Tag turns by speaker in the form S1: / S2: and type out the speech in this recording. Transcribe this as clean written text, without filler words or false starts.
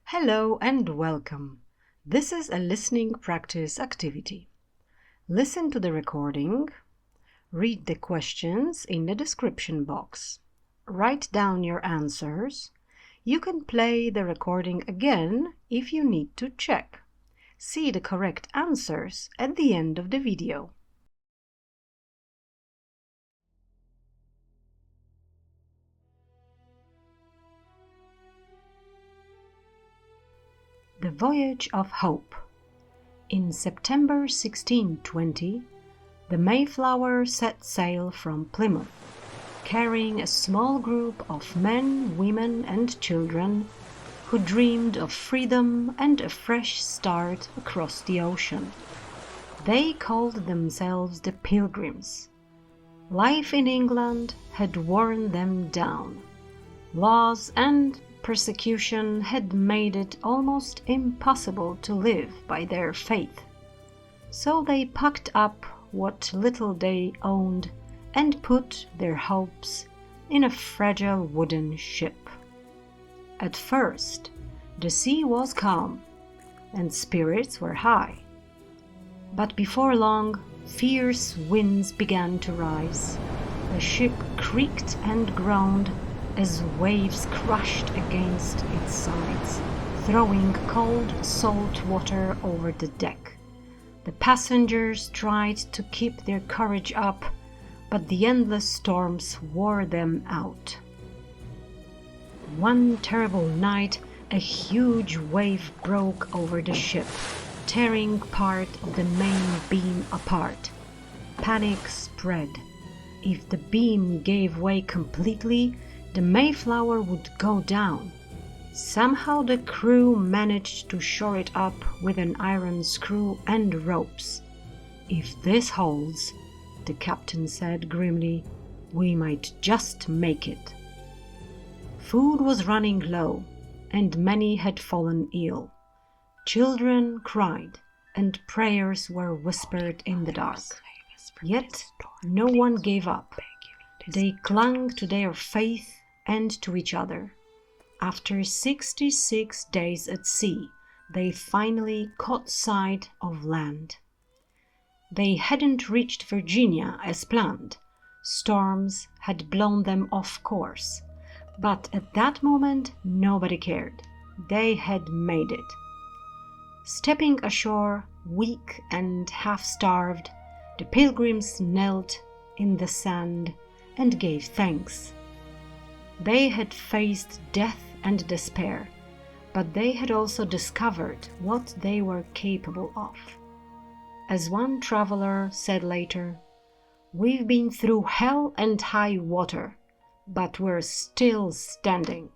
S1: Hello and welcome. This is a listening practice activity. Listen to the recording, read the questions in the description box, write down your answers. You can play the recording again if you need to check. See the correct answers at the end of the video. The Voyage of Hope. In September 1620, the Mayflower set sail from Plymouth, carrying a small group of men, women, and children who dreamed of freedom and a fresh start across the ocean. They called themselves the Pilgrims. Life in England had worn them down. Laws and persecution had made it almost impossible to live by their faith. So they packed up what little they owned and put their hopes in a fragile wooden ship. At first, the sea was calm and spirits were high. But before long, fierce winds began to rise. The ship creaked and groaned as waves crashed against its sides, throwing cold salt water over the deck. The passengers tried to keep their courage up, but the endless storms wore them out. One terrible night, a huge wave broke over the ship, tearing part of the main beam apart. Panic spread. If the beam gave way completely, the Mayflower would go down. Somehow the crew managed to shore it up with an iron screw and ropes. "If this holds," the captain said grimly, "we might just make it." Food was running low, and many had fallen ill. Children cried, and prayers were whispered in the dark. Yet no one gave up. They clung to their faith and to each other. After 66 days at sea, they finally caught sight of land. They hadn't reached Virginia as planned. Storms had blown them off course. But at that moment, nobody cared. They had made it. Stepping ashore, weak and half-starved, the Pilgrims knelt in the sand and gave thanks. They had faced death and despair, but they had also discovered what they were capable of. As one traveler said later, "We've been through hell and high water, but we're still standing."